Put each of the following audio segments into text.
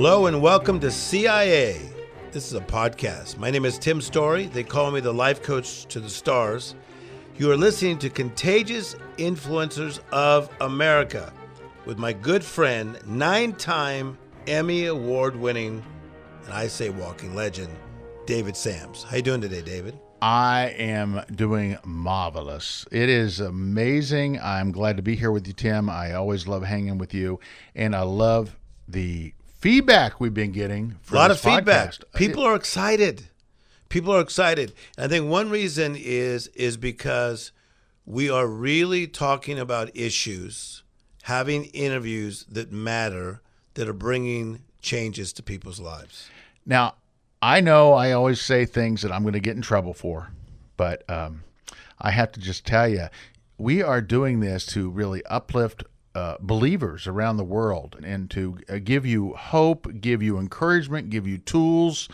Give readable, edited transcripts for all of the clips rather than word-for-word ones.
Hello and welcome to CIA. This is a podcast. My name is Tim Storey. They call me the life coach to the stars. You are listening to Contagious Influencers of America with my good friend, 9-time Emmy award-winning, and I say walking legend, David Sams. How you doing today, David? I am doing marvelous. It is amazing. I'm glad to be here with you, Tim. I always love hanging with you, and I love the feedback we've been getting for a lot this of feedback. podcast. People are excited. People are excited. And I think one reason is because we are really talking about issues, having interviews that matter, that are bringing changes to people's lives. Now, I know I always say things that I'm going to get in trouble for, but I have to just tell you, we are doing this to really uplift believers around the world and to give you hope, give you encouragement, give you tools,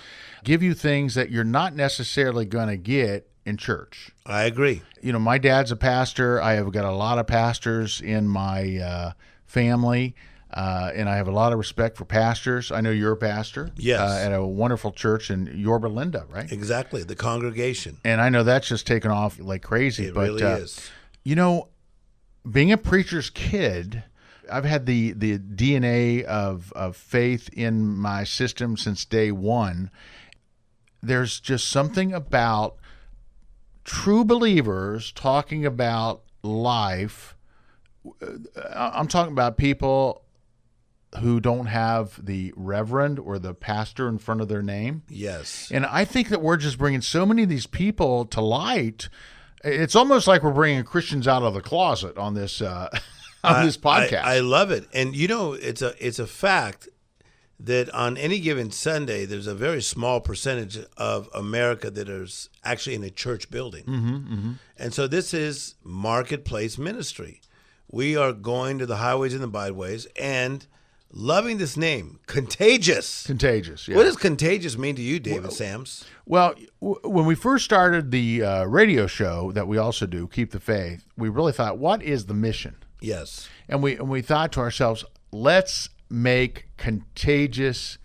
give you things that you're not necessarily going to get in church. I agree. You know, my dad's a pastor. I have got a lot of pastors in my family, and I have a lot of respect for pastors. I know you're a pastor. Yes. At a wonderful church in Yorba Linda, right? Exactly, the congregation. And I know that's just taken off like crazy. It really is. You know, being a preacher's kid, I've had the DNA of faith in my system since day one. There's just something about true believers talking about life. I'm talking about people who don't have the reverend or the pastor in front of their name. Yes. And I think that we're just bringing so many of these people to light. It's almost like we're bringing Christians out of the closet on this this podcast. I love it. And you know, it's a fact that on any given Sunday, there's a very small percentage of America that is actually in a church building. Mm-hmm, mm-hmm. And so this is marketplace ministry. We are going to the highways and the byways and loving this name, Contagious. Contagious, yeah. What does contagious mean to you, David Sams? Well, when we first started the radio show that we also do, Keep the Faith, we really thought, what is the mission? Yes. And we thought to ourselves, let's make contagious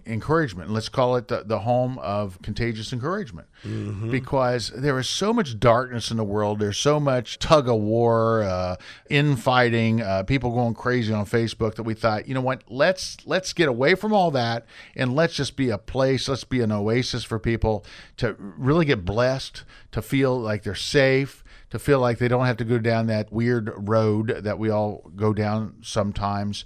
encouragement. Let's call it the home of contagious encouragement. Mm-hmm. Because there is so much darkness in the world. There's so much tug of war, infighting, people going crazy on Facebook that we thought, you know what, let's get away from all that and let's just be a place, let's be an oasis for people to really get blessed, to feel like they're safe, to feel like they don't have to go down that weird road that we all go down sometimes,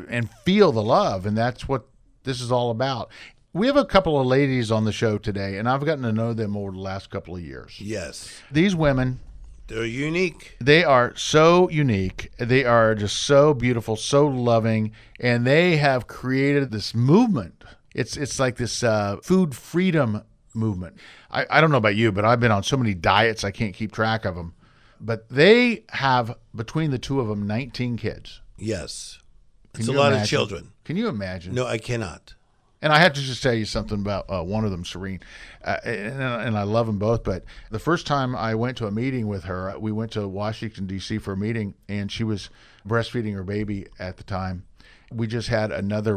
and feel the love. And that's what this is all about. We have a couple of ladies on the show today, and I've gotten to know them over the last couple of years. Yes. These women, they're unique. They are so unique. They are just so beautiful, so loving, and they have created this movement. It's like this food freedom movement. I don't know about you, but I've been on so many diets I can't keep track of them. But they have, between the two of them, 19 kids. Yes. It's a lot of children. Can you imagine? No, I cannot. And I have to just tell you something about one of them, Serene, and I love them both. But the first time I went to a meeting with her, we went to Washington, D.C. for a meeting, and she was breastfeeding her baby at the time. We just had another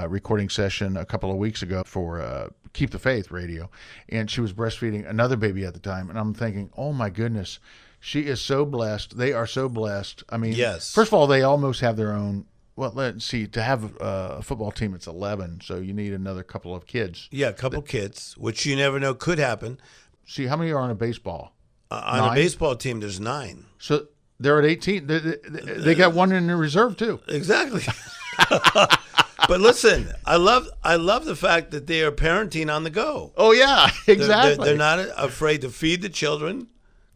recording session a couple of weeks ago for Keep the Faith radio, and she was breastfeeding another baby at the time. And I'm thinking, oh, my goodness, she is so blessed. They are so blessed. I mean, yes. First of all, they almost have their own. Well, let's see, to have a football team, it's 11, so you need another couple of kids. Yeah, a couple kids, which you never know could happen. See, how many are on a baseball? On a baseball team, there's 9. So they're at 18. They got one in the reserve, too. Exactly. But listen, I love the fact that they are parenting on the go. Oh, yeah, exactly. They're not afraid to feed the children,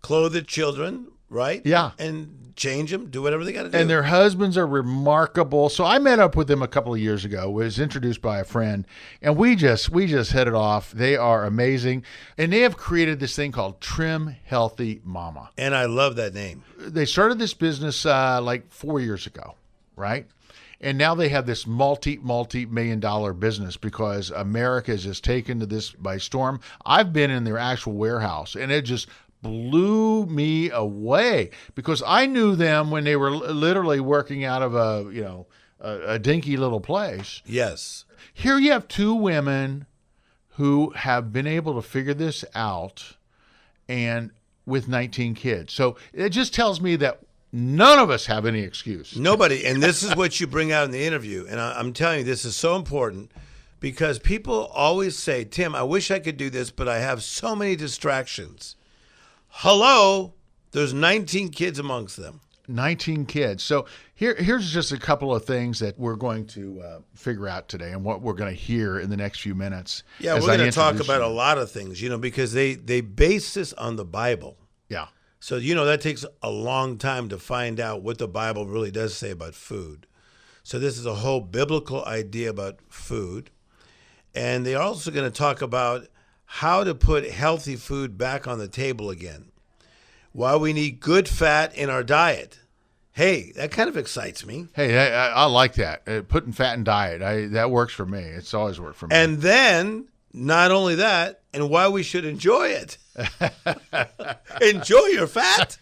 clothe the children, right? Yeah. And change them, do whatever they got to do. And their husbands are remarkable. So I met up with them a couple of years ago, was introduced by a friend, and we just hit it off. They are amazing. And they have created this thing called Trim Healthy Mama. And I love that name. They started this business like 4 years ago, right? And now they have this multi-million-dollar business because America has just taken to this by storm. I've been in their actual warehouse, and it just blew me away because I knew them when they were literally working out of a a dinky little place. Yes. Here you have two women who have been able to figure this out, and with 19 kids. So it just tells me that none of us have any excuse. Nobody. And this is what you bring out in the interview. And I'm telling you, this is so important because people always say, Tim, I wish I could do this, but I have so many distractions. Hello, there's 19 kids amongst them. 19 kids. So here's just a couple of things that we're going to figure out today and what we're going to hear in the next few minutes. Yeah, we're going to talk about a lot of things, because they base this on the Bible. Yeah. So, that takes a long time to find out what the Bible really does say about food. So this is a whole biblical idea about food. And they're also going to talk about how to put healthy food back on the table again. Why we need good fat in our diet. Hey, that kind of excites me. Hey, I like that. Putting fat in diet, that works for me. It's always worked for me. And then, not only that, and why we should enjoy it. Enjoy your fat?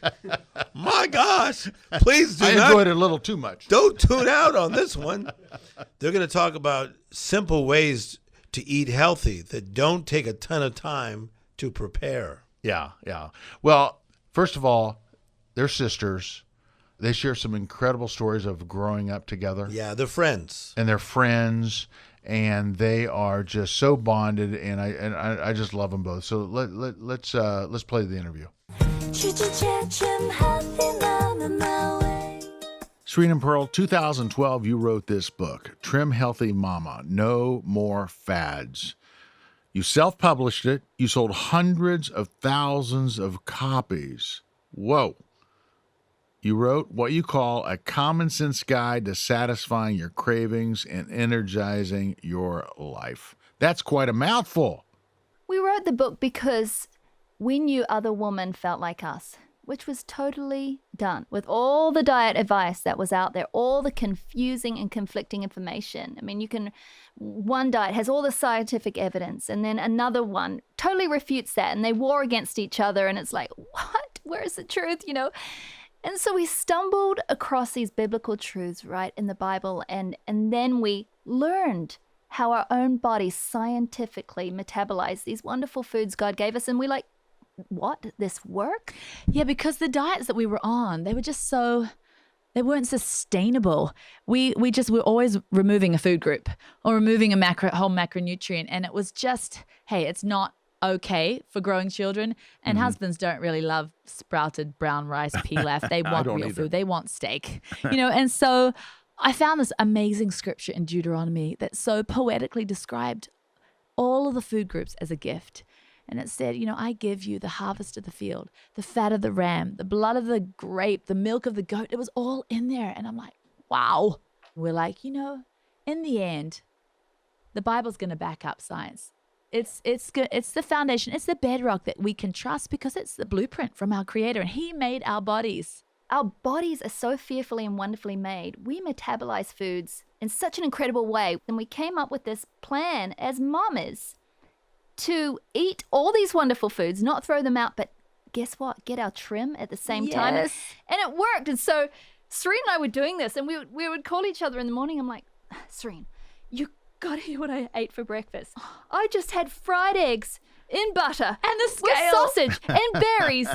My gosh. Please do not. I enjoyed it a little too much. Don't tune out on this one. They're going to talk about simple ways to eat healthy that don't take a ton of time to prepare. Yeah. Well, first of all, they're sisters. They share some incredible stories of growing up together. Yeah, they're friends. And they're friends, and they are just so bonded, and I just love them both. So let's play the interview. Serene Pearl, 2012, you wrote this book, Trim Healthy Mama, No More Fads. You self-published it. You sold hundreds of thousands of copies. Whoa. You wrote what you call a common sense guide to satisfying your cravings and energizing your life. That's quite a mouthful. We wrote the book because we knew other women felt like us, which was totally done with all the diet advice that was out there, all the confusing and conflicting information. I mean, one diet has all the scientific evidence, and then another one totally refutes that, and they war against each other, and it's like, what? Where is the truth, And so we stumbled across these biblical truths, right, in the Bible, and then we learned how our own bodies scientifically metabolize these wonderful foods God gave us, and we're like, what? This work? Yeah, because the diets that we were on, they weren't sustainable. We were always removing a food group or removing a whole macronutrient. And it was just, hey, it's not okay for growing children. And husbands don't really love sprouted brown rice pilaf. They want real food. They want steak, And so I found this amazing scripture in Deuteronomy that so poetically described all of the food groups as a gift. And it said, I give you the harvest of the field, the fat of the ram, the blood of the grape, the milk of the goat. It was all in there. And I'm like, wow. We're like, in the end, the Bible's going to back up science. It's the foundation. It's the bedrock that we can trust because it's the blueprint from our Creator. And He made our bodies. Our bodies are so fearfully and wonderfully made. We metabolize foods in such an incredible way. And we came up with this plan as mamas to eat all these wonderful foods, not throw them out, but guess what? Get our trim at the same time. And it worked. And so Serene and I were doing this, and we would call each other in the morning. I'm like, Serene, you got to hear what I ate for breakfast. I just had fried eggs in butter and the scale with sausage and berries.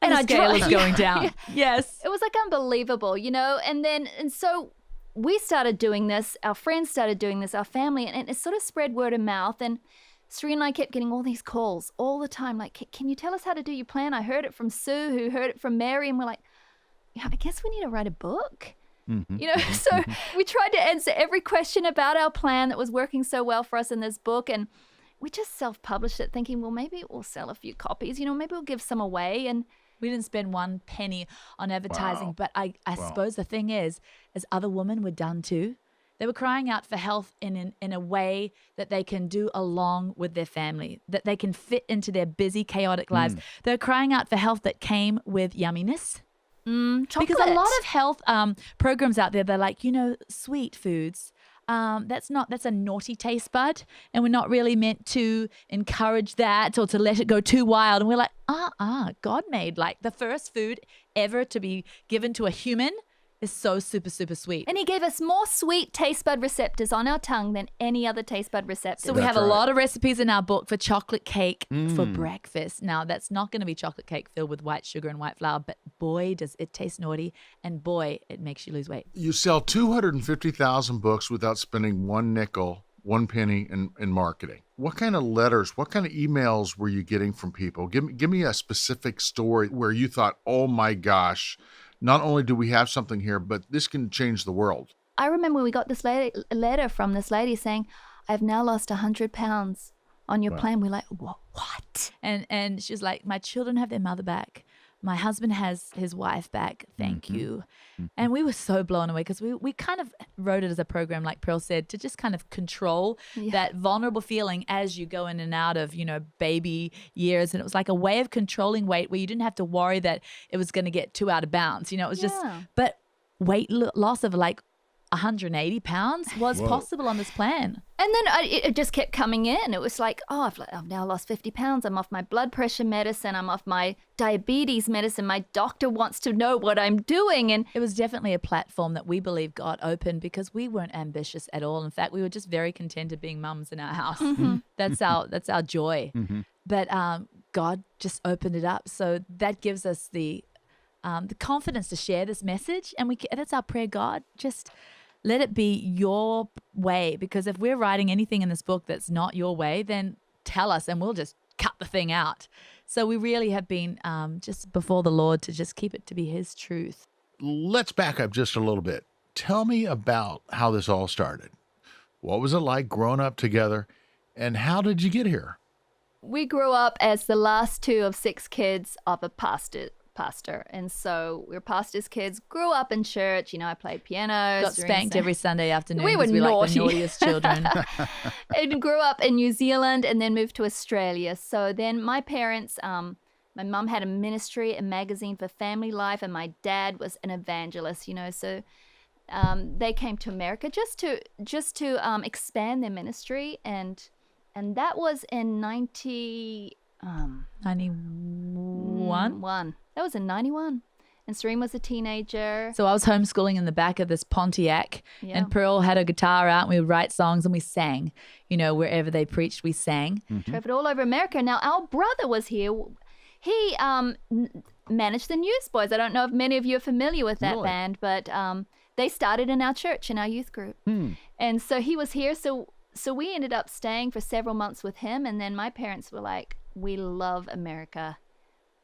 And the scale was going down. Yeah. Yes. It was like unbelievable, and so we started doing this. Our friends started doing this, our family, and it sort of spread word of mouth. And Serene and I kept getting all these calls all the time, like, can you tell us how to do your plan? I heard it from Sue, who heard it from Mary, and we're like, I guess we need to write a book. So we tried to answer every question about our plan that was working so well for us in this book, and we just self-published it thinking, well, maybe it will sell a few copies, maybe we'll give some away. And we didn't spend one penny on advertising. Wow. But I suppose the thing is, as other women were done too, they were crying out for health in a way that they can do along with their family, that they can fit into their busy, chaotic lives. They're crying out for health that came with yumminess. Chocolate. Because a lot of health programs out there, they're like, sweet foods. That's a naughty taste bud, and we're not really meant to encourage that or to let it go too wild. And we're like, God made like the first food ever to be given to a human is so super, super sweet. And he gave us more sweet taste bud receptors on our tongue than any other taste bud receptor. So we have a right. lot of recipes in our book for chocolate cake for breakfast. Now, that's not going to be chocolate cake filled with white sugar and white flour, but boy, does it taste naughty, and boy, it makes you lose weight. You sell 250,000 books without spending one nickel, one penny in marketing. What kind of letters, what kind of emails were you getting from people? Give me a specific story where you thought, oh my gosh, not only do we have something here, but this can change the world. I remember we got this letter from this lady saying, I've now lost 100 pounds on your plan. We're like, what? And she's like, my children have their mother back. My husband has his wife back. Thank you. And we were so blown away because we kind of wrote it as a program, like Pearl said, to just kind of control that vulnerable feeling as you go in and out of, baby years. And it was like a way of controlling weight where you didn't have to worry that it was going to get too out of bounds. It was just, but weight loss of like 180 pounds was possible on this plan. And then it just kept coming in. It was like, I've now lost 50 pounds. I'm off my blood pressure medicine. I'm off my diabetes medicine. My doctor wants to know what I'm doing. And it was definitely a platform that we believe God opened because we weren't ambitious at all. In fact, we were just very contented being mums in our house. That's our joy. But God just opened it up. So that gives us the confidence to share this message. And that's our prayer, God. Just let it be your way, because if we're writing anything in this book that's not your way, then tell us and we'll just cut the thing out. So we really have been just before the Lord to just keep it to be his truth. Let's back up just a little bit. Tell me about how this all started. What was it like growing up together, and how did you get here? We grew up as the last two of 6 kids of a pastor. And so we were pastors' kids, grew up in church. I played piano. Got spanked every Sunday afternoon. We were naughty. like the naughtiest children. And grew up in New Zealand and then moved to Australia. So then my parents, my mum had a ministry, a magazine for family life, and my dad was an evangelist, so they came to America just to expand their ministry. And that was in 91. That was in 91. And Serene was a teenager. So I was homeschooling in the back of this Pontiac, and Pearl had a guitar out, and we would write songs and we sang. Wherever they preached, we sang. Traveled all over America. Now, our brother was here. He managed the Newsboys. I don't know if many of you are familiar with that band, but they started in our church, in our youth group. And so he was here. So we ended up staying for several months with him. And then my parents were like, we love America.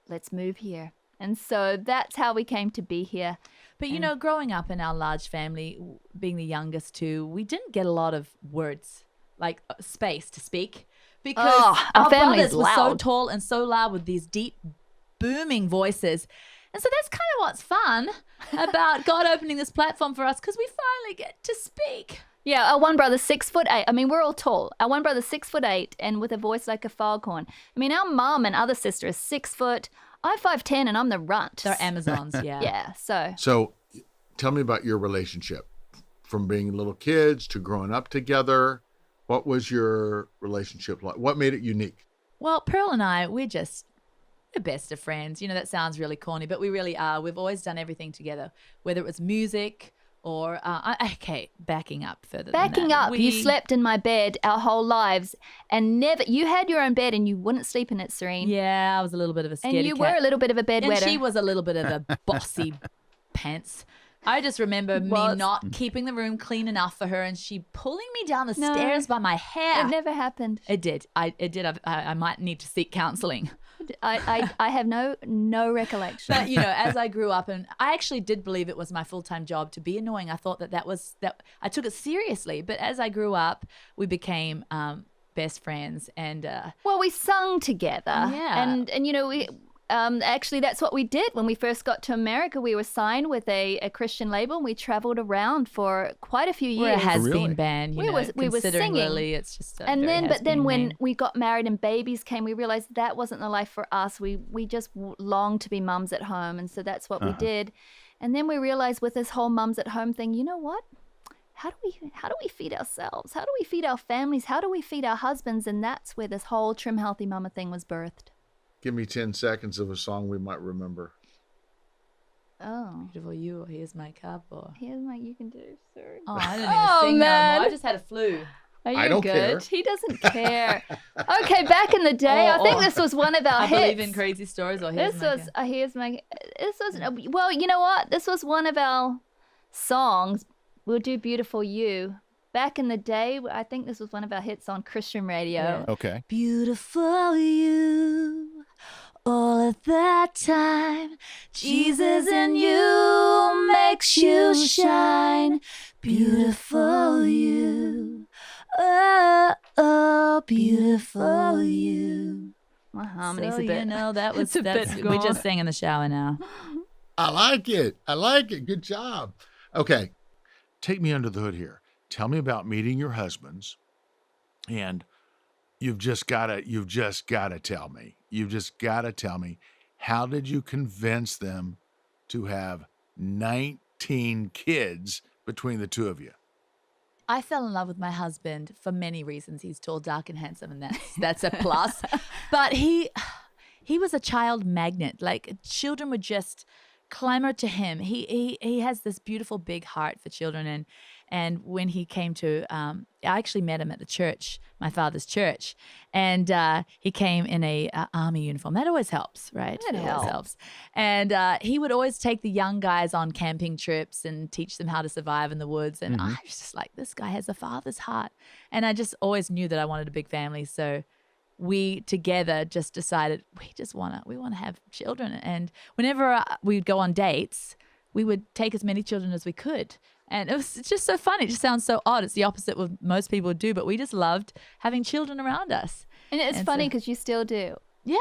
Let's move here. And so that's how we came to be here. But, growing up in our large family, being the youngest too, we didn't get a lot of words, like space to speak, because our brothers were so tall and so loud with these deep, booming voices. And so that's kind of what's fun about God opening this platform for us, because we finally get to speak. Yeah, our one brother's 6'8". I mean, we're all tall. Our one brother's 6'8" and with a voice like a foghorn. I mean, our mom and other sister is 6 foot. I'm 5'10" and I'm the runt. They're Amazons, yeah. Yeah, so. So tell me about your relationship from being little kids to growing up together. What was your relationship like? What made it unique? Well, Pearl and I, we're best of friends. That sounds really corny, but we really are. We've always done everything together, whether it was music or, backing up further Backing than that. up, you slept in my bed our whole lives and you had your own bed and you wouldn't sleep in it, Serene. Yeah, I was a little bit of a scaredy And you were a little bit of a bedwetter. And she was a little bit of a bossy pants. I just remember me not keeping the room clean enough for her and she pulling me down the stairs by my hair. It never happened. It did. It did. I might need to seek counseling. I have no recollection. But as I grew up, and I actually did believe it was my full-time job to be annoying. I thought that I took it seriously. But as I grew up, we became best friends, and we sung together. Yeah, and we. Actually, that's what we did when we first got to America. We were signed with a Christian label, and we traveled around for quite a few years. We're a has-been band, we were singing. Lily, it's just but then when we got married and babies came, we realized that wasn't the life for us. We just longed to be mums at home, and so that's what we did. And then we realized with this whole mums at home thing, you know what? How do we feed ourselves? How do we feed our families? How do we feed our husbands? And that's where this whole Trim Healthy Mama thing was birthed. Give me 10 seconds of a song we might remember. Oh. Beautiful You or Here's My Cup or... Here's my You Can Do. Sorry. Oh, I don't even sing no man. more. I just had a flu. Are you I don't good? care. He doesn't care. Okay, back in the day, I think this was one of our I hits. Believe in Crazy Stories or Here's My Cup. This was well, you know what? This was one of our songs. We'll do Beautiful You. Back in the day, I think this was one of our hits on Christian radio. Yeah. Okay. Beautiful You, all of that time, Jesus in you makes you shine. Beautiful You, oh, beautiful You. My harmony's So, a bit. you know, that was it's a bit we gone. just sang in the shower now. I like it. Good job. Okay. Take me under the hood here. Tell me about meeting your husbands. And you've just got to tell me. You've just got to tell me, how did you convince them to have 19 kids between the two of you? I fell in love with my husband for many reasons. He's tall, dark, and handsome, and that's a plus. But he was a child magnet. Like, children would just clamor to him. He has this beautiful big heart for children, and when he came to, I actually met him at the church, my father's church, and he came in a army uniform. That always helps, right? It always helps. And he would always take the young guys on camping trips and teach them how to survive in the woods. And I was just like, this guy has a father's heart. And I just always knew that I wanted a big family. So we together just decided we want to have children. And whenever we'd go on dates, we would take as many children as we could. And it's just so funny. It just sounds so odd. It's the opposite of what most people would do, but we just loved having children around us. And it's funny because you still do. Yeah,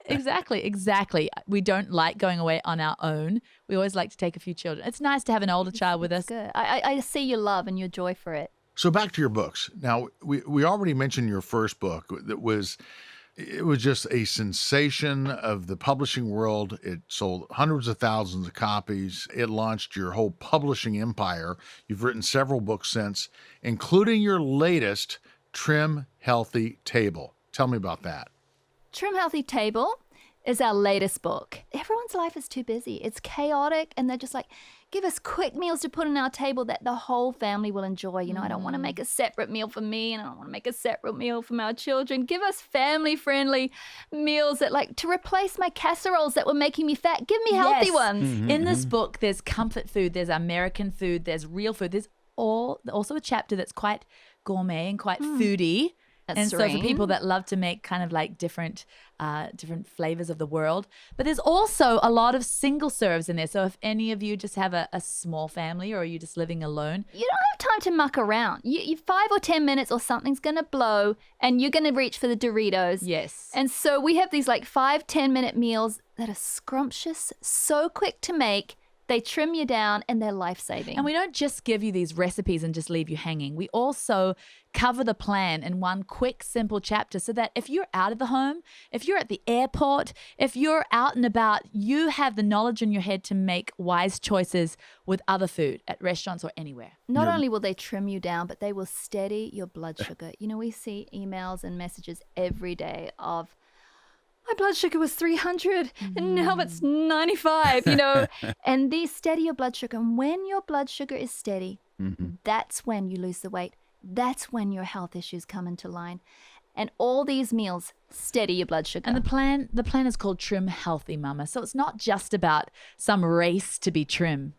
exactly. We don't like going away on our own. We always like to take a few children. It's nice to have an older child with us. Good. I see your love and your joy for it. So back to your books. Now, we already mentioned your first book. It was just a sensation of the publishing world. It sold hundreds of thousands of copies. It launched your whole publishing empire. You've written several books since, including your latest, Trim Healthy Table. Tell me about that. Trim Healthy Table is our latest book. Everyone's life is too busy. It's chaotic, and they're just like, give us quick meals to put on our table that the whole family will enjoy. You know, I don't want to make a separate meal for me, and I don't want to make a separate meal for my children. Give us family-friendly meals that, like, to replace my casseroles that were making me fat. Give me healthy ones. In this book, there's comfort food, there's American food, there's real food. There's also a chapter that's quite gourmet and quite foodie. That's so serene. for people that love to make kind of like different flavors of the world. But there's also a lot of single serves in there. So if any of you just have a small family, or are you just living alone? You don't have time to muck around. You 5 or 10 minutes or something's going to blow, and you're going to reach for the Doritos. Yes. And so we have these like 5-10 minute meals that are scrumptious, so quick to make. They trim you down, and they're life-saving. And we don't just give you these recipes and just leave you hanging. We also cover the plan in one quick, simple chapter, so that if you're out of the home, if you're at the airport, if you're out and about, you have the knowledge in your head to make wise choices with other food at restaurants or anywhere. Not only will they trim you down, but they will steady your blood sugar. You know, we see emails and messages every day of, my blood sugar was 300 and now it's 95, you know. And these steady your blood sugar. And when your blood sugar is steady, that's when you lose the weight. That's when your health issues come into line. And all these meals steady your blood sugar. And the plan is called Trim Healthy Mama. So it's not just about some race to be trim.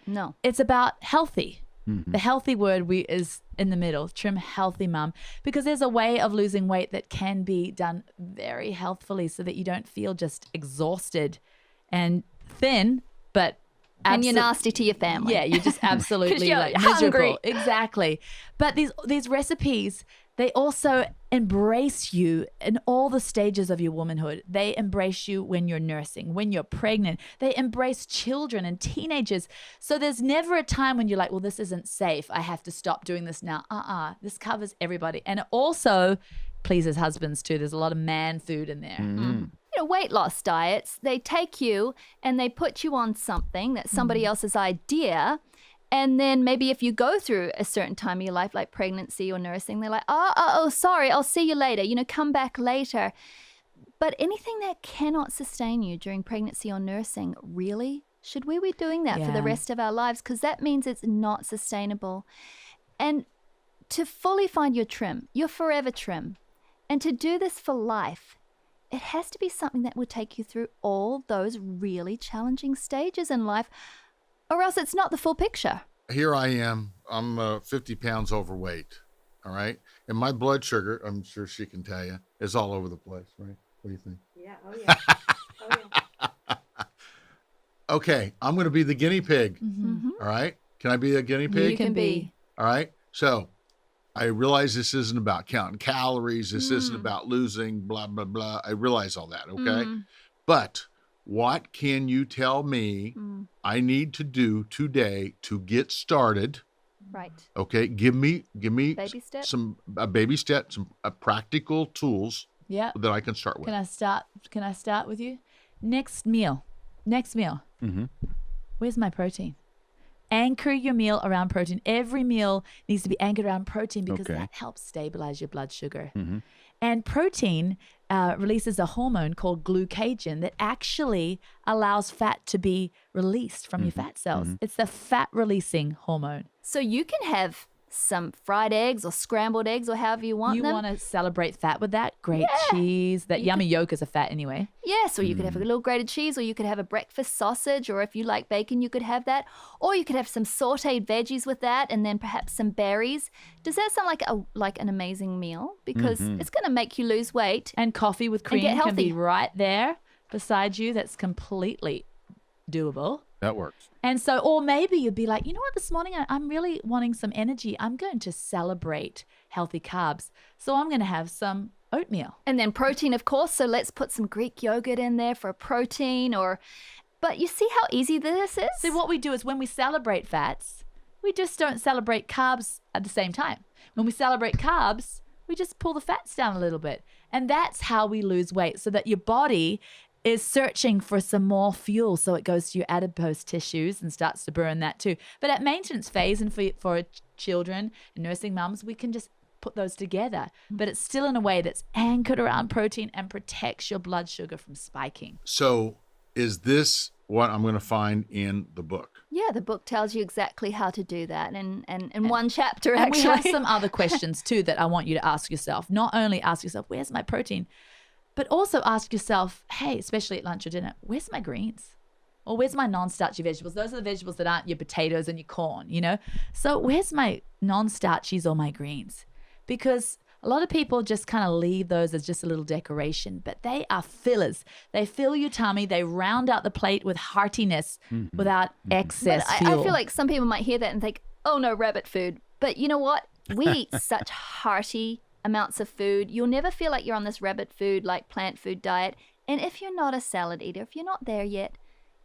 No. It's about healthy. The healthy word is in the middle, Trim Healthy Mum, because there's a way of losing weight that can be done very healthfully so that you don't feel just exhausted and thin, but and you're nasty to your family. Yeah, you're just absolutely you're like hungry. miserable. Exactly. But these recipes, they also embrace you in all the stages of your womanhood. They embrace you when you're nursing, when you're pregnant. They embrace children and teenagers. So there's never a time when you're like, well, this isn't safe. I have to stop doing this now. This covers everybody. And it also pleases husbands too. There's a lot of man food in there. You know, weight loss diets, they take you and they put you on something that's somebody else's idea. And then maybe if you go through a certain time of your life, like pregnancy or nursing, they're like, oh, sorry, I'll see you later. You know, come back later. But anything that cannot sustain you during pregnancy or nursing really Should we be doing that for the Yeah. rest of our lives? Because that means it's not sustainable. And to fully find your trim, your forever trim, and to do this for life, it has to be something that will take you through all those really challenging stages in life, or else it's not the full picture. Here I am. I'm 50 pounds overweight. All right. And my blood sugar, I'm sure she can tell you, is all over the place, right? What do you think? Yeah, oh yeah. Okay. I'm going to be the guinea pig. Mm-hmm. All right. Can I be a guinea pig? You can be. All right. So I realize this isn't about counting calories. This isn't about losing blah, blah, blah. I realize all that. Okay. But what can you tell me I need to do today to get started? Right. Okay. Give me Baby steps. some baby steps, some practical tools Yeah. that I can start with. Can I start with you? Next meal. Where's my protein? Anchor your meal around protein. Every meal needs to be anchored around protein because that helps stabilize your blood sugar. And protein releases a hormone called glucagon that actually allows fat to be released from your fat cells. It's the fat releasing hormone. So you can have some fried eggs or scrambled eggs or however you want You them. want to celebrate fat with that? Great cheese. That yummy yolk is a fat anyway. Yes, or you could have a little grated cheese, or you could have a breakfast sausage, or if you like bacon, you could have that. Or you could have some sauteed veggies with that, and then perhaps some berries. Does that sound like an amazing meal? Because it's going to make you lose weight. And coffee with cream get can be healthy. right there beside you. That's completely doable. That works. And so, or maybe you'd be like, you know what, this morning I'm really wanting some energy. I'm going to celebrate healthy carbs. So I'm going to have some oatmeal. And then protein, of course. So let's put some Greek yogurt in there for a protein. But you see how easy this is? So what we do is when we celebrate fats, we just don't celebrate carbs at the same time. When we celebrate carbs, we just pull the fats down a little bit. And that's how we lose weight, so that your body is searching for some more fuel, so it goes to your adipose tissues and starts to burn that too. But at maintenance phase and for children and nursing mums, we can just put those together. But it's still in a way that's anchored around protein and protects your blood sugar from spiking. So is this what I'm going to find in the book? Yeah, the book tells you exactly how to do that and in one chapter, And actually. we have some other questions too that I want you to ask yourself. Not only ask yourself, where's my protein? But also ask yourself, hey, especially at lunch or dinner, where's my greens? Or where's my non-starchy vegetables? Those are the vegetables that aren't your potatoes and your corn, you know? So where's my non-starchies or my greens? Because a lot of people just kind of leave those as just a little decoration, but they are fillers. They fill your tummy. They round out the plate with heartiness without excess But fuel. I feel like some people might hear that and think, oh no, rabbit food. But you know what? We eat such hearty amounts of food. You'll never feel like you're on this rabbit food, like plant food diet. And if you're not a salad eater, if you're not there yet,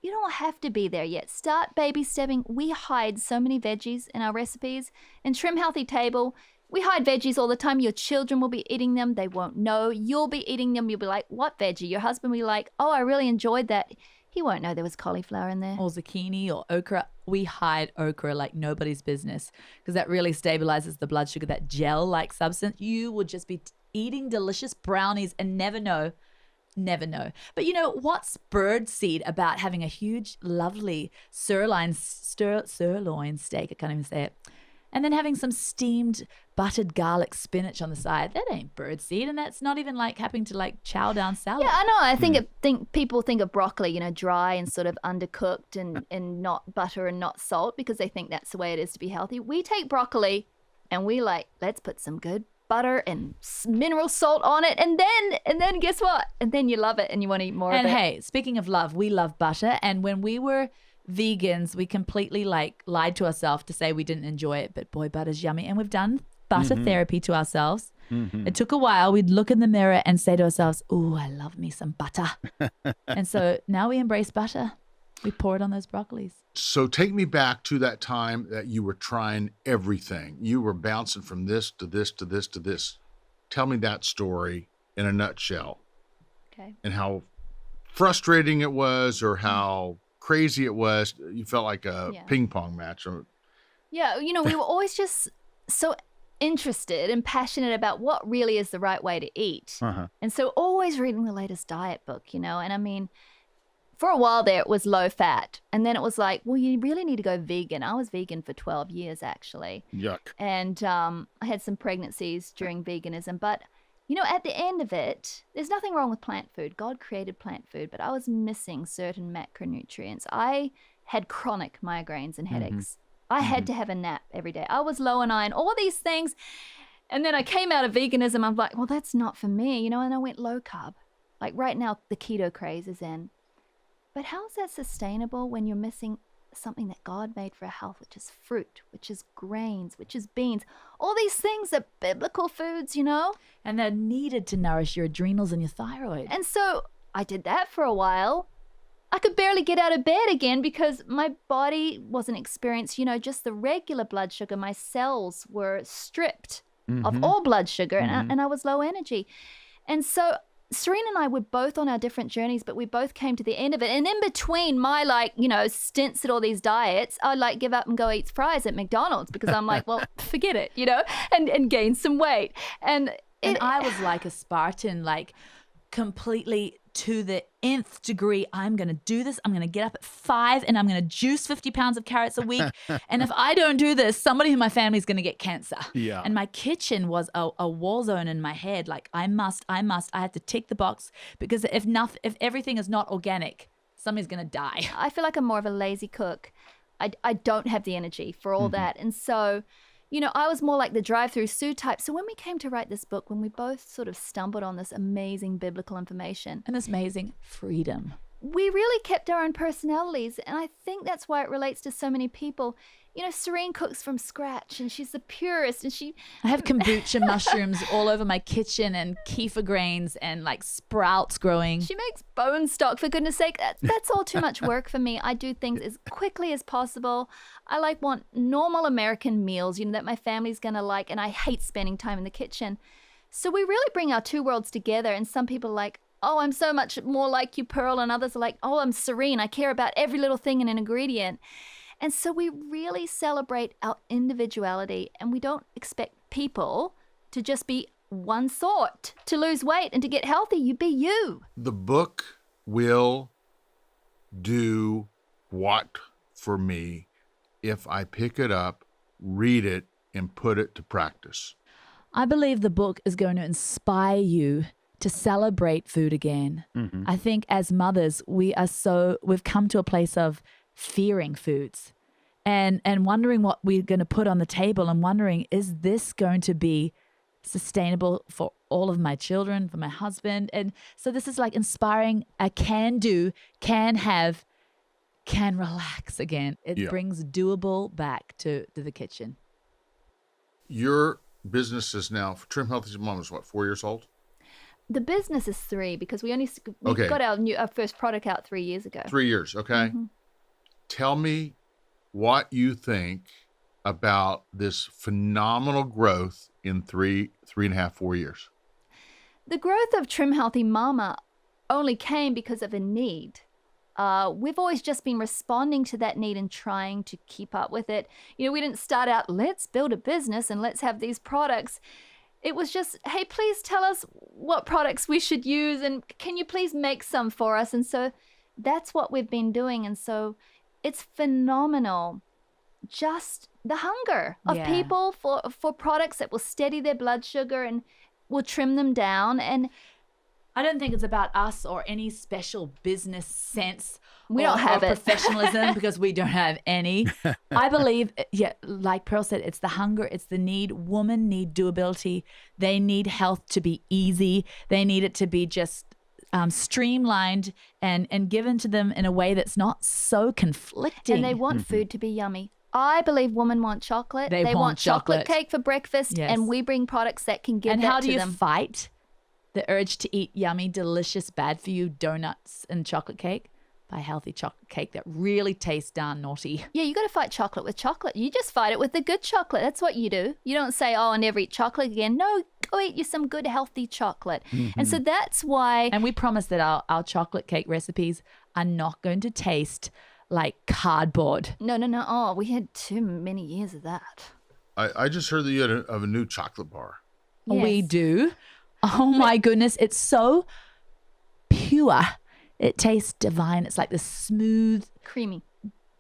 you don't have to be there yet. Start baby stepping. We hide so many veggies in our recipes. In Trim Healthy Table, we hide veggies all the time. Your children will be eating them. They won't know. You'll be eating them. You'll be like, what veggie? Your husband will be like, oh, I really enjoyed that. He won't know there was cauliflower in there. Or zucchini or okra. We hide okra like nobody's business because that really stabilizes the blood sugar, that gel-like substance. You would just be eating delicious brownies and never know. But you know, what's birdseed about having a huge, lovely sirloin steak? I can't even say it. And then having some steamed buttered garlic spinach on the side. That ain't birdseed, and that's not even like having to like chow down salad. Yeah, I know. I think people think of broccoli, you know, dry and sort of undercooked and not butter and not salt because they think that's the way it is to be healthy. We take broccoli and we let's put some good butter and mineral salt on it, and then guess what? And then you love it and you want to eat more of it. And hey, speaking of love, we love butter, and when we were vegans, we completely lied to ourselves to say we didn't enjoy it, but boy, butter's yummy. And we've done butter therapy to ourselves. It took a while. We'd look in the mirror and say to ourselves, ooh, I love me some butter. And so now we embrace butter. We pour it on those broccolis. So take me back to that time that you were trying everything. You were bouncing from this to this to this to this. Tell me that story in a nutshell. Okay. And how frustrating it was, or how crazy it was. You felt like a ping pong match. Yeah, you know, we were always just so interested and passionate about what really is the right way to eat. And so always reading the latest diet book, you know, and I mean, for a while there, it was low fat. And then it was like, well, you really need to go vegan. I was vegan for 12 years, actually. Yuck. And I had some pregnancies during veganism. But, you know, at the end of it, there's nothing wrong with plant food. God created plant food, but I was missing certain macronutrients. I had chronic migraines and headaches. I had to have a nap every day. I was low in iron, all these things. And then I came out of veganism. I'm like, well, that's not for me, you know, and I went low carb. Like right now, the keto craze is in. But how is that sustainable when you're missing something that God made for our health, which is fruit, which is grains, which is beans? All these things are biblical foods, you know? And they're needed to nourish your adrenals and your thyroid. And so I did that for a while. I could barely get out of bed again because my body wasn't experienced, you know, just the regular blood sugar. My cells were stripped of all blood sugar and I was low energy. And so Serene and I were both on our different journeys, but we both came to the end of it. And in between my, like, you know, stints at all these diets, I'd like give up and go eat fries at McDonald's because I'm like, well, forget it, you know, and gain some weight. And I was like a Spartan, like completely to the nth degree. I'm going to do this. I'm going to get up at 5 and I'm going to juice 50 pounds of carrots a week. And if I don't do this, somebody in my family is going to get cancer. Yeah. And my kitchen was a war zone in my head. Like I had to tick the box because if everything is not organic, somebody's going to die. I feel like I'm more of a lazy cook. I don't have the energy for all that. And so, you know, I was more like the drive-through Sue type. So when we came to write this book, when we both sort of stumbled on this amazing biblical information. And this amazing freedom. We really kept our own personalities. And I think that's why it relates to so many people. You know, Serene cooks from scratch and she's the purest and I have kombucha mushrooms all over my kitchen and kefir grains and like sprouts growing. She makes bone stock, for goodness sake. That's all too much work for me. I do things as quickly as possible. I want normal American meals, you know, that my family's going to like, and I hate spending time in the kitchen. So we really bring our two worlds together, and some people are like, oh, I'm so much more like you, Pearl, and others are like, oh, I'm Serene. I care about every little thing in an ingredient. And so we really celebrate our individuality, and we don't expect people to just be one sort. To lose weight and to get healthy, you be you. The book will do what for me if I pick it up, read it, and put it to practice? I believe the book is going to inspire you to celebrate food again. I think as mothers, we've come to a place of fearing foods and wondering what we're going to put on the table and wondering, is this going to be sustainable for all of my children, for my husband? And so this is like inspiring a can do, can have, can relax again. It brings doable back to the kitchen. Your business is now, Trim Healthy Mom is what, 4 years old? The business is 3 because we got our first product out 3 years ago. 3 years, okay. Tell me what you think about this phenomenal growth in 3.5, 4 years. The growth of Trim Healthy Mama only came because of a need. We've always just been responding to that need and trying to keep up with it. You know, we didn't start out, let's build a business and let's have these products. It was just, hey, please tell us what products we should use and can you please make some for us? And so that's what we've been doing. And so it's phenomenal. Just the hunger of people for products that will steady their blood sugar and will trim them down. And I don't think it's about us or any special business sense. We don't have it. Professionalism because we don't have any. I believe, like Pearl said, it's the hunger, it's the need. Women need doability. They need health to be easy. They need it to be just streamlined and given to them in a way that's not so conflicting. And they want food to be yummy. I believe women want chocolate. They want chocolate cake for breakfast, and we bring products that can give that to them. And how do you fight the urge to eat yummy, delicious, bad for you donuts and chocolate cake? By healthy chocolate cake that really tastes darn naughty. Yeah, you got to fight chocolate with chocolate. You just fight it with the good chocolate. That's what you do. You don't say, oh, I'll never eat chocolate again. No, go eat you some good, healthy chocolate. And so that's why. And we promise that our chocolate cake recipes are not going to taste like cardboard. No. Oh, we had too many years of that. I just heard that you had a new chocolate bar. Yes. We do. Oh my goodness. It's so pure. It tastes divine. It's like this smooth Creamy.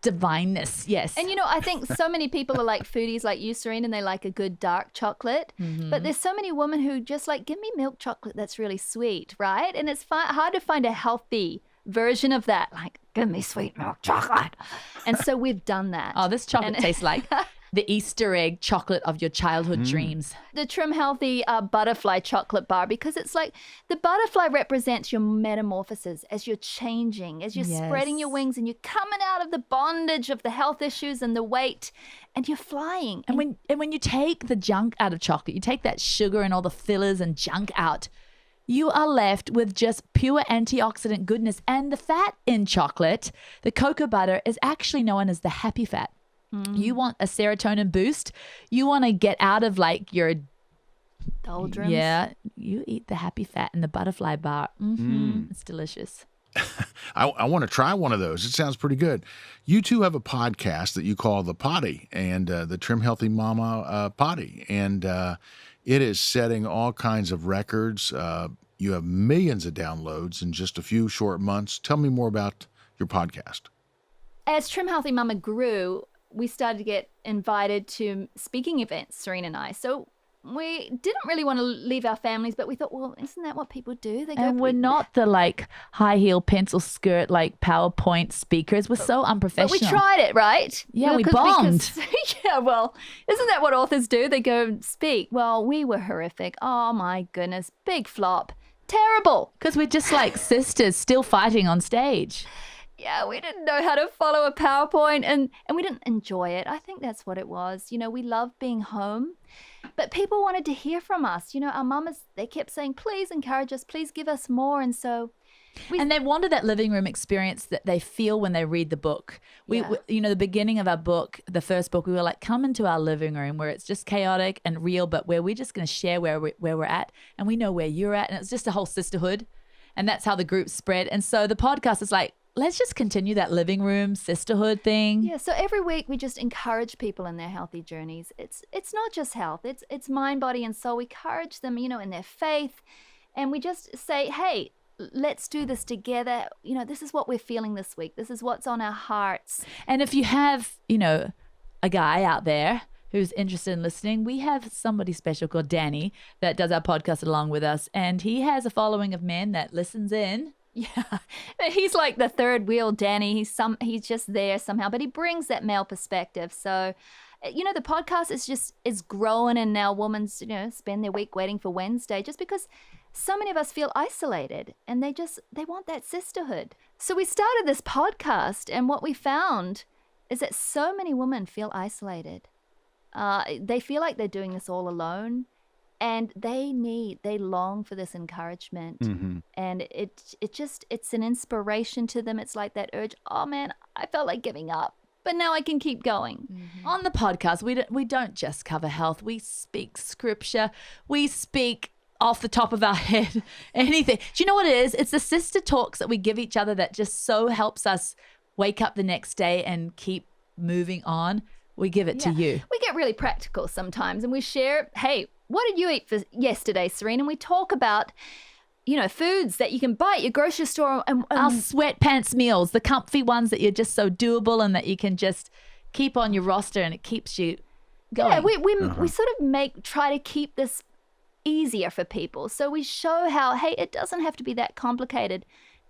divineness. Yes. And I think so many people are like foodies like you, Serene, and they like a good dark chocolate. But there's so many women who just like, give me milk chocolate that's really sweet, right? And it's hard to find a healthy version of that. Like, give me sweet milk chocolate. And so we've done that. Oh, this chocolate tastes like the Easter egg chocolate of your childhood dreams. The Trim Healthy butterfly chocolate bar, because it's like the butterfly represents your metamorphosis as you're changing, as you're spreading your wings and you're coming out of the bondage of the health issues and the weight and you're flying. And when you take the junk out of chocolate, you take that sugar and all the fillers and junk out, you are left with just pure antioxidant goodness. And the fat in chocolate, the cocoa butter, is actually known as the happy fat. You want a serotonin boost. You want to get out of like your doldrums. Yeah, you eat the happy fat in the butterfly bar. It's delicious. I want to try one of those. It sounds pretty good. You two have a podcast that you call The Potty, and the Trim Healthy Mama Potty. And it is setting all kinds of records. You have millions of downloads in just a few short months. Tell me more about your podcast. As Trim Healthy Mama grew, we started to get invited to speaking events, Serene and I. So we didn't really want to leave our families, but we thought, well, isn't that what people do? They go. And we're not the like high heel pencil skirt like PowerPoint speakers. We're so unprofessional. But we tried it, right? Yeah, we bombed. Yeah, well, isn't that what authors do? They go speak. Well, we were horrific. Oh my goodness, big flop, terrible. Because we're just like sisters still fighting on stage. Yeah, we didn't know how to follow a PowerPoint and we didn't enjoy it. I think that's what it was. We loved being home, but people wanted to hear from us. Our mamas, they kept saying, please encourage us, please give us more. And so and they wanted that living room experience that they feel when they read the book. We, the beginning of our book, the first book, we were like, come into our living room where it's just chaotic and real, but where we're just going to share where we're at and we know where you're at. And it's just a whole sisterhood. And that's how the group spread. And so the podcast is like, let's just continue that living room sisterhood thing. Yeah, so every week we just encourage people in their healthy journeys. It's not just health, it's mind, body, and soul. We encourage them, in their faith, and we just say, hey, let's do this together. This is what we're feeling this week. This is what's on our hearts. And if you have, a guy out there who's interested in listening, we have somebody special called Danny that does our podcast along with us, and he has a following of men that listens in. Yeah, he's like the third wheel, Danny. He's just there somehow, but he brings that male perspective. So, the podcast is growing, and now women, spend their week waiting for Wednesday just because so many of us feel isolated, and they want that sisterhood. So we started this podcast, and what we found is that so many women feel isolated. They feel like they're doing this all alone. And they long for this encouragement. And it's an inspiration to them. It's like that urge, oh man, I felt like giving up, but now I can keep going. On the podcast, we don't just cover health. We speak scripture. We speak off the top of our head, anything. Do you know what it is? It's the sister talks that we give each other that just so helps us wake up the next day and keep moving on. We give it to you. We get really practical sometimes, and we share, hey, what did you eat for yesterday, Serene? And we talk about, foods that you can buy at your grocery store. And our sweatpants meals, the comfy ones that you're just so doable and that you can just keep on your roster and it keeps you going. Yeah, we sort of try to keep this easier for people. So we show how, hey, it doesn't have to be that complicated.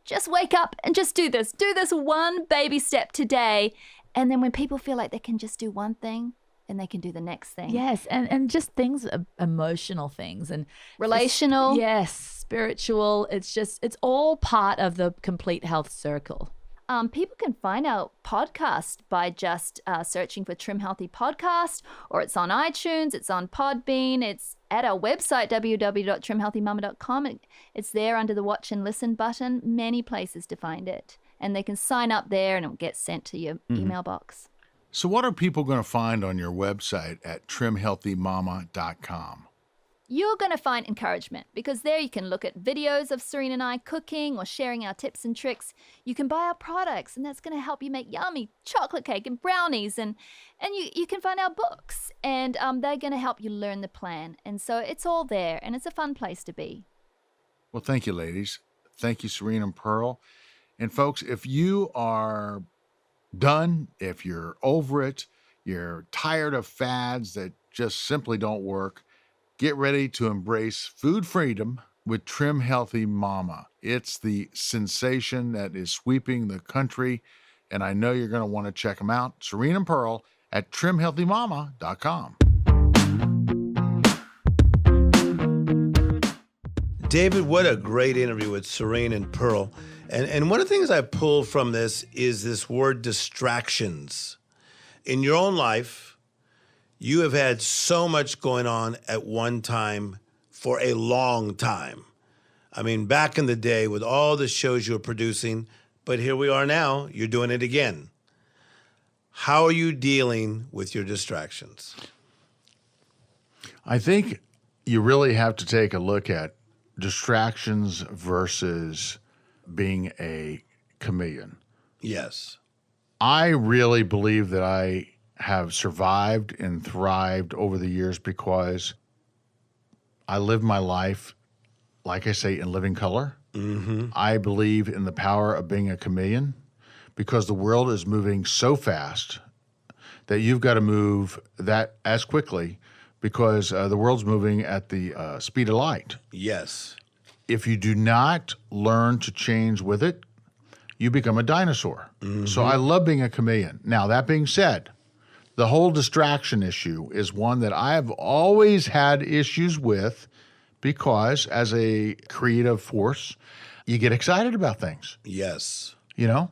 Just wake up and just do this. Do this one baby step today. And then when people feel like they can just do one thing, and they can do the next thing. Yes, and just things, emotional things and relational. Yes, spiritual. It's all part of the complete health circle. People can find our podcast by just searching for Trim Healthy Podcast, or it's on iTunes, it's on Podbean, it's at our website, www.trimhealthymama.com. It's there under the watch and listen button, many places to find it. And they can sign up there and it'll get sent to your email box. So what are people going to find on your website at trimhealthymama.com? You're going to find encouragement, because there you can look at videos of Serene and I cooking or sharing our tips and tricks. You can buy our products, and that's going to help you make yummy chocolate cake and brownies. And you can find our books, and they're going to help you learn the plan. And so it's all there, and it's a fun place to be. Well, thank you, ladies. Thank you, Serene and Pearl. And folks, if you are done, if you're over it, you're tired of fads that just simply don't work, get ready to embrace food freedom with Trim Healthy Mama. It's the sensation that is sweeping the country, and I know you're going to want to check them out. Serene and Pearl at trimhealthymama.com. David, what a great interview with Serene and Pearl. And one of the things I pull from this is this word distractions. In your own life, you have had so much going on at one time for a long time. I mean, back in the day with all the shows you were producing, but here we are now, you're doing it again. How are you dealing with your distractions? I think you really have to take a look at distractions versus being a chameleon. Yes. I really believe that I have survived and thrived over the years because I live my life, like I say, in living color. Mm-hmm. I believe in the power of being a chameleon because the world is moving so fast that you've got to move that as quickly because the world's moving at the speed of light. Yes. If you do not learn to change with it, you become a dinosaur. Mm-hmm. So I love being a chameleon. Now, that being said, the whole distraction issue is one that I have always had issues with because as a creative force, you get excited about things. Yes. You know?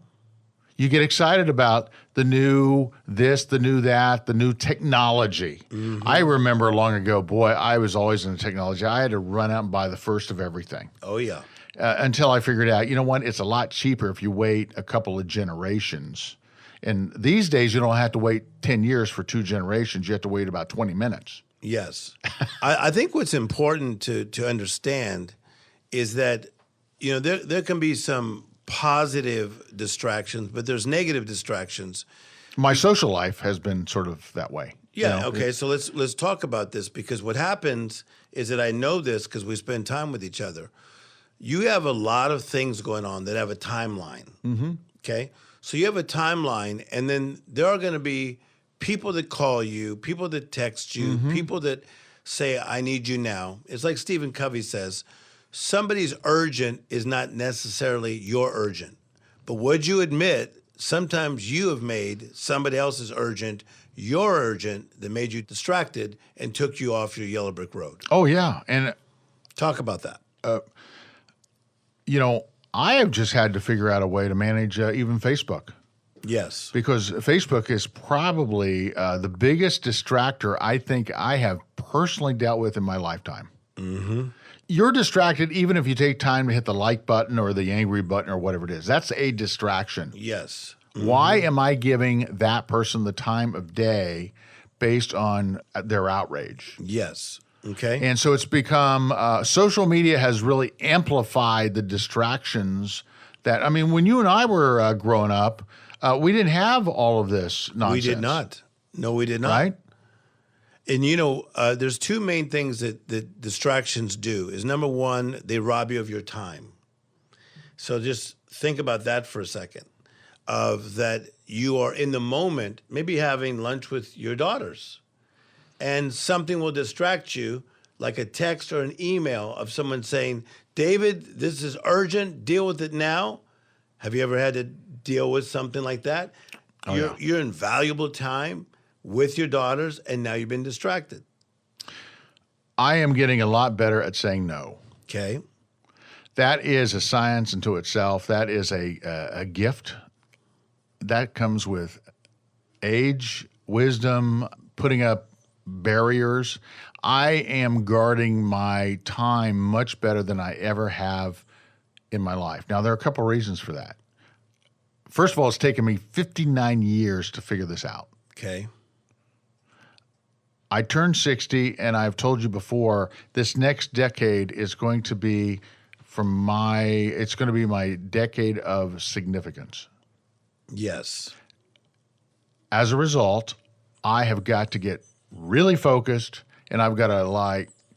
You get excited about the new this, the new that, the new technology. Mm-hmm. I remember long ago, boy, I was always into technology. I had to run out and buy the first of everything. Oh, yeah. Until I figured out, you know what? It's a lot cheaper if you wait a couple of generations. And these days, you don't have to wait 10 years for 2 generations. You have to wait about 20 minutes. Yes. I think what's important to understand is that, you know, there can be some positive distractions, but there's negative distractions. My social life has been sort of that way. Yeah. You know? Okay. So let's talk about this because what happens is that I know this because we spend time with each other. You have a lot of things going on that have a timeline. Mm-hmm. Okay. So you have a timeline, and then there are going to be people that call you, people that text you, mm-hmm. people that say, I need you now. It's like Stephen Covey says, somebody's urgent is not necessarily your urgent. But would you admit, sometimes you have made somebody else's urgent your urgent that made you distracted and took you off your yellow brick road? Oh, yeah. And talk about that. You know, I have just had to figure out a way to manage even Facebook. Yes. Because Facebook is probably the biggest distractor I think I have personally dealt with in my lifetime. Mm-hmm. You're distracted even if you take time to hit the like button or the angry button or whatever it is. That's a distraction. Yes. Mm-hmm. Why am I giving that person the time of day based on their outrage? Yes. Okay. And so it's become, social media has really amplified the distractions that, I mean, when you and I were growing up, we didn't have all of this nonsense. We did not. No, we did not. Right? And, you know, there's 2 main things that distractions do. Is number one, they rob you of your time. So just think about that for a second, of that you are in the moment, maybe having lunch with your daughters, and something will distract you, like a text or an email of someone saying, David, this is urgent, deal with it now. Have you ever had to deal with something like that? Oh, You're in valuable time with your daughters, and now you've been distracted. I am getting a lot better at saying no. Okay. That is a science unto itself. That is a gift. That comes with age, wisdom, putting up barriers. I am guarding my time much better than I ever have in my life. Now, there are a couple of reasons for that. First of all, it's taken me 59 years to figure this out. Okay. I turned 60, and I've told you before, this next decade is going to be it's going to be my decade of significance. Yes. As a result, I have got to get really focused, and I've got to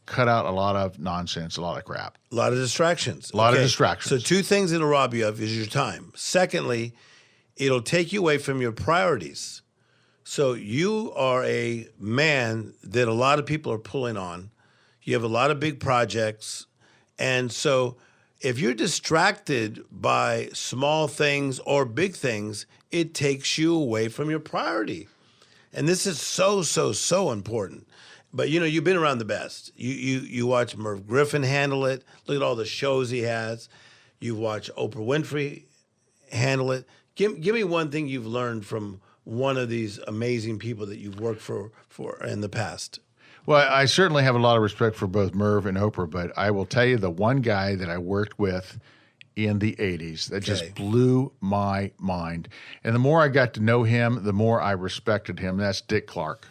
cut out a lot of nonsense, a lot of crap. A lot of distractions. A lot of distractions. So 2 things it'll rob you of is your time. Secondly, it'll take you away from your priorities. So you are a man that a lot of people are pulling on. You have a lot of big projects. And so if you're distracted by small things or big things, it takes you away from your priority. And this is so important. But, you've been around the best. You watch Merv Griffin handle it. Look at all the shows he has. You watch Oprah Winfrey handle it. Give me one thing you've learned from one of these amazing people that you've worked for in the past. Well, I certainly have a lot of respect for both Merv and Oprah, but I will tell you the one guy that I worked with in the 80s that just blew my mind. And the more I got to know him, the more I respected him. That's Dick Clark.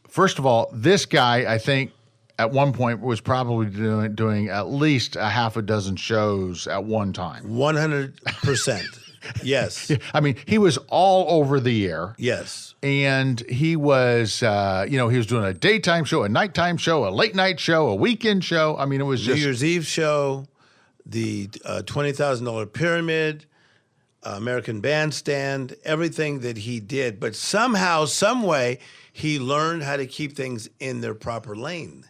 First of all, this guy, I think, at one point was probably doing at least a half a dozen shows at one time. 100%. Yes. I mean, he was all over the air. Yes. And he was, he was doing a daytime show, a nighttime show, a late night show, a weekend show. I mean, it was just... New Year's Eve show, the $20,000 Pyramid, American Bandstand, everything that he did. But somehow, some way, he learned how to keep things in their proper lane.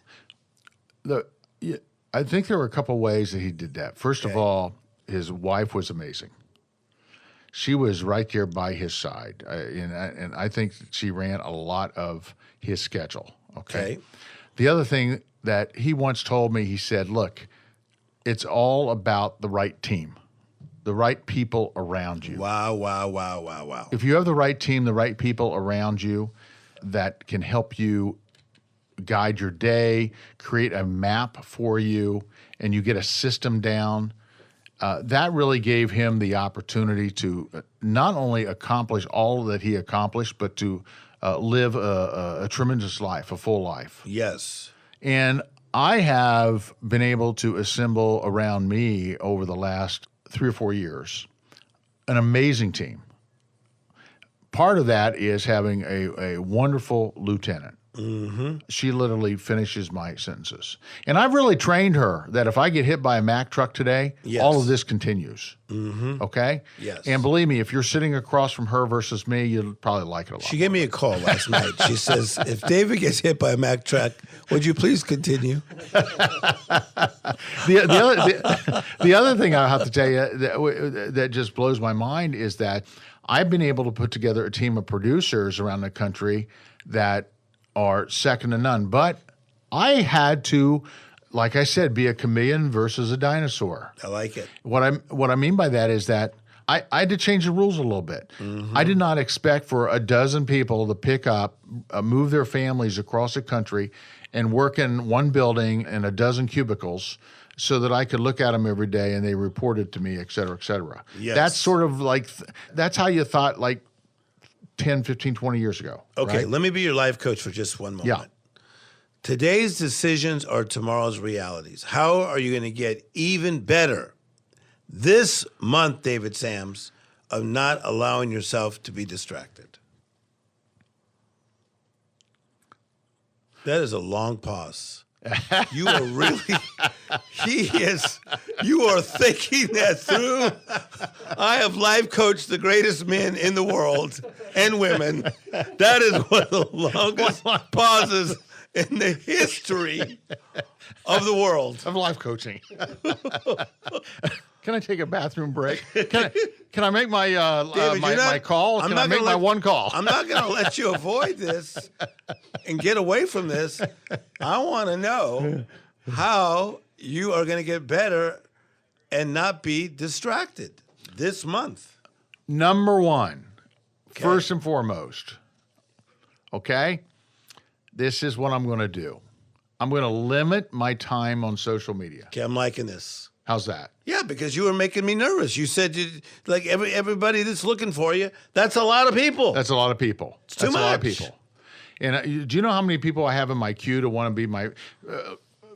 I think there were a couple ways that he did that. First of all, his wife was amazing. She was right there by his side, and I think she ran a lot of his schedule. Okay. The other thing that he once told me, he said, look, it's all about the right team, the right people around you. Wow. If you have the right team, the right people around you that can help you guide your day, create a map for you, and you get a system down, that really gave him the opportunity to not only accomplish all that he accomplished, but to live a tremendous life, a full life. Yes. And I have been able to assemble around me over the last 3 or 4 years an amazing team. Part of that is having a wonderful lieutenant. Mm-hmm. She literally finishes my sentences. And I've really trained her that if I get hit by a Mack truck today, all of this continues. Mm-hmm. Okay? Yes. And believe me, if you're sitting across from her versus me, you'll probably like it a lot. She gave me a call last night. She says, if David gets hit by a Mack truck, would you please continue? The other thing I have to tell you that just blows my mind is that I've been able to put together a team of producers around the country that are second to none. But I had to, like I said, be a chameleon versus a dinosaur. I like it. What I mean by that is that I had to change the rules a little bit. Mm-hmm. I did not expect for a dozen people to pick up, move their families across the country and work in one building in a dozen cubicles so that I could look at them every day and they reported to me, et cetera, et cetera. Yes. That's sort of like, that's how you thought like 10, 15, 20 years ago. Okay, right? Let me be your life coach for just one moment. Yeah. Today's decisions are tomorrow's realities. How are you going to get even better this month, David Sams, of not allowing yourself to be distracted? That is a long pause. You are really, you are thinking that through. I have life coached the greatest men in the world and women. That is one of the longest pauses in the history of the world. Of life coaching. Can I take a bathroom break? Can I make my David, my call? Can I make my one call? I'm not going to let you avoid this and get away from this. I want to know how you are going to get better and not be distracted this month. Number one, first and foremost, okay, this is what I'm going to do. I'm going to limit my time on social media. Okay, I'm liking this. How's that? Yeah, because you were making me nervous. You said like everybody that's looking for you. That's a lot of people. That's a lot of people. It's too much. A lot of people. And do you know how many people I have in my queue to want to be my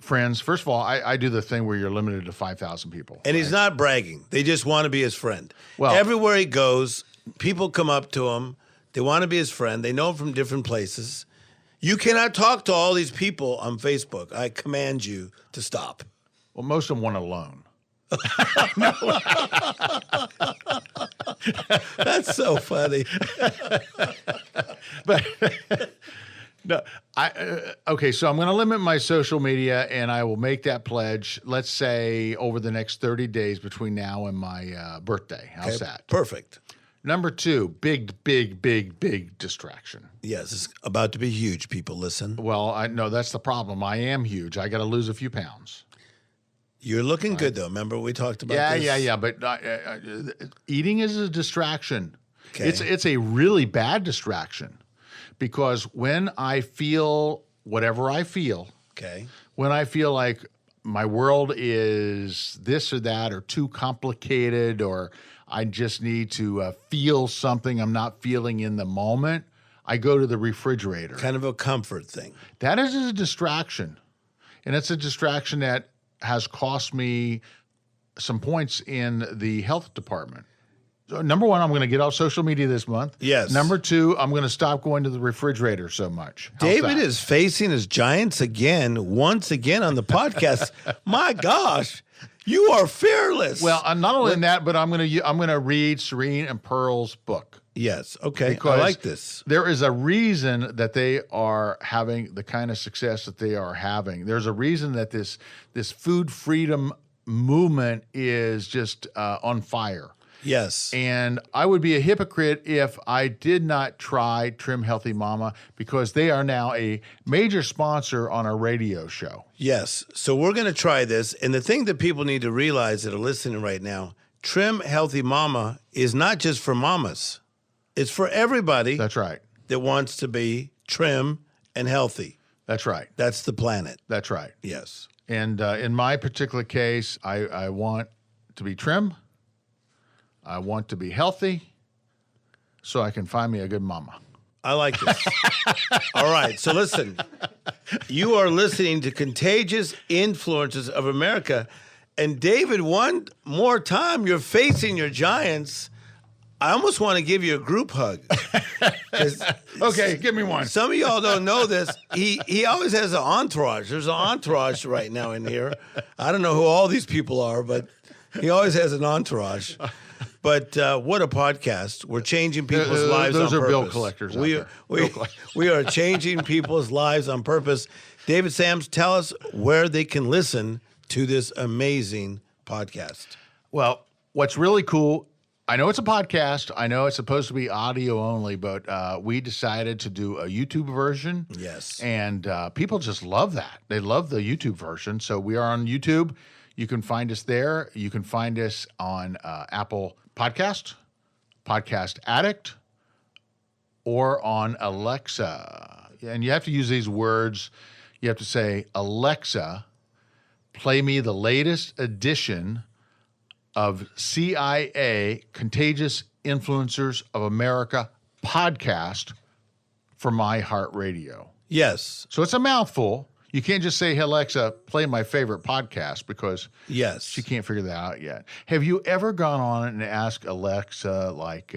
friends? First of all, I do the thing where you're limited to 5,000 people. And he's not bragging. They just want to be his friend. Well, everywhere he goes, people come up to him. They want to be his friend. They know him from different places. You cannot talk to all these people on Facebook. I command you to stop. Well, most of them want a loan. That's so funny. But no, okay. So I'm going to limit my social media, and I will make that pledge. Let's say over the next 30 days between now and my birthday. How's that? Perfect. Number 2, big distraction. Yes, it's about to be huge. People, listen. Well, I know that's the problem. I am huge. I got to lose a few pounds. You're looking good, though. Remember we talked about this? Yeah. But eating is a distraction. Okay. It's a really bad distraction because when I feel whatever I feel, Okay. when I feel like my world is this or that or too complicated or I just need to feel something I'm not feeling in the moment, I go to the refrigerator. Kind of a comfort thing. That is a distraction. And it's a distraction that has cost me some points in the health department. So number 1, I'm going to get off social media this month. Yes. Number 2, I'm going to stop going to the refrigerator so much. How's David that? is facing his giants once again on the podcast. My gosh, you are fearless. Well, not only in that, but I'm going to read Serene and Pearl's book. Yes. Okay. Because I like this. There is a reason that they are having the kind of success that they are having. There's a reason that this food freedom movement is just on fire. Yes. And I would be a hypocrite if I did not try Trim Healthy Mama because they are now a major sponsor on our radio show. Yes. So we're going to try this. And the thing that people need to realize that are listening right now, Trim Healthy Mama is not just for mamas. It's for everybody That's right. that wants to be trim and healthy. That's right. That's the planet. That's right. Yes. And in my particular case, I want to be trim. I want to be healthy so I can find me a good mama. I like this. All right. So listen, you are listening to Contagious Influences of America. And David, one more time, you're facing your giants. I almost want to give you a group hug. Okay, give me one. Some of y'all don't know this. He always has an entourage. There's an entourage right now in here. I don't know who all these people are, but he always has an entourage. But what a podcast. We're changing people's lives on purpose. Those are bill collectors out there. We are changing people's lives on purpose. David Sams, tell us where they can listen to this amazing podcast. Well, what's really cool, I know it's a podcast. I know it's supposed to be audio only, but we decided to do a YouTube version. Yes. And people just love that. They love the YouTube version. So we are on YouTube. You can find us there. You can find us on Apple Podcast, Podcast Addict, or on Alexa. And you have to use these words. You have to say, Alexa, play me the latest edition of CIA, Contagious Influencers of America podcast for iHeartRadio. Yes. So it's a mouthful. You can't just say, hey, Alexa, play my favorite podcast because Yes. she can't figure that out yet. Have you ever gone on and asked Alexa, like,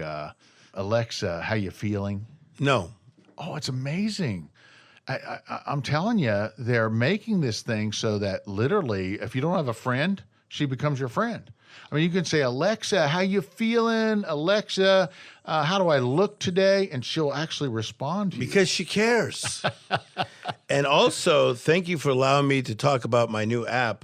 Alexa, how you feeling? No. Oh, it's amazing. I'm telling you, they're making this thing so that literally, if you don't have a friend, she becomes your friend. I mean, you can say, Alexa, how you feeling? Alexa, how do I look today? And she'll actually respond to you. Because she cares. And also, thank you for allowing me to talk about my new app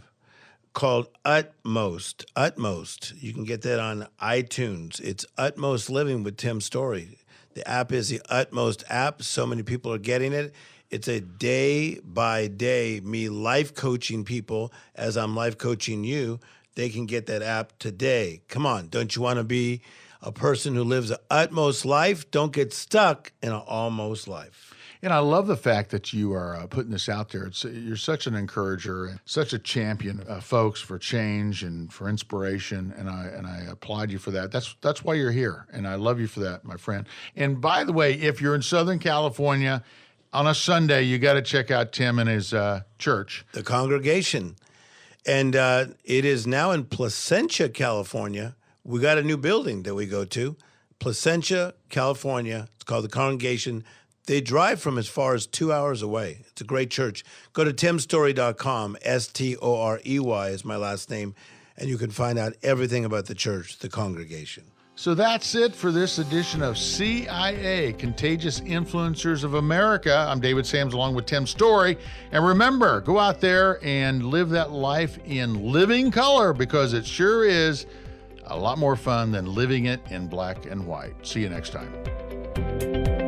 called Utmost. Utmost. You can get that on iTunes. It's Utmost Living with Tim Storey. The app is the Utmost app. So many people are getting it. It's a day by day, me life coaching people as I'm life coaching you. They can get that app today. Come on. Don't you want to be a person who lives an utmost life? Don't get stuck in an almost life. And I love the fact that you are putting this out there. You're such an encourager and such a champion, folks, for change and for inspiration. And I applaud you for that. That's why you're here. And I love you for that, my friend. And by the way, if you're in Southern California on a Sunday, you got to check out Tim and his church. The Congregation. And it is now in Placentia, California. We got a new building that we go to. Placentia, California. It's called the Congregation. They drive from as far as 2 hours away. It's a great church. Go to timstorey.com. Storey is my last name, and you can find out everything about the church, the congregation. So that's it for this edition of CIA, Contagious Influencers of America. I'm David Sams along with Tim Storey. And remember, go out there and live that life in living color, because it sure is a lot more fun than living it in black and white. See you next time.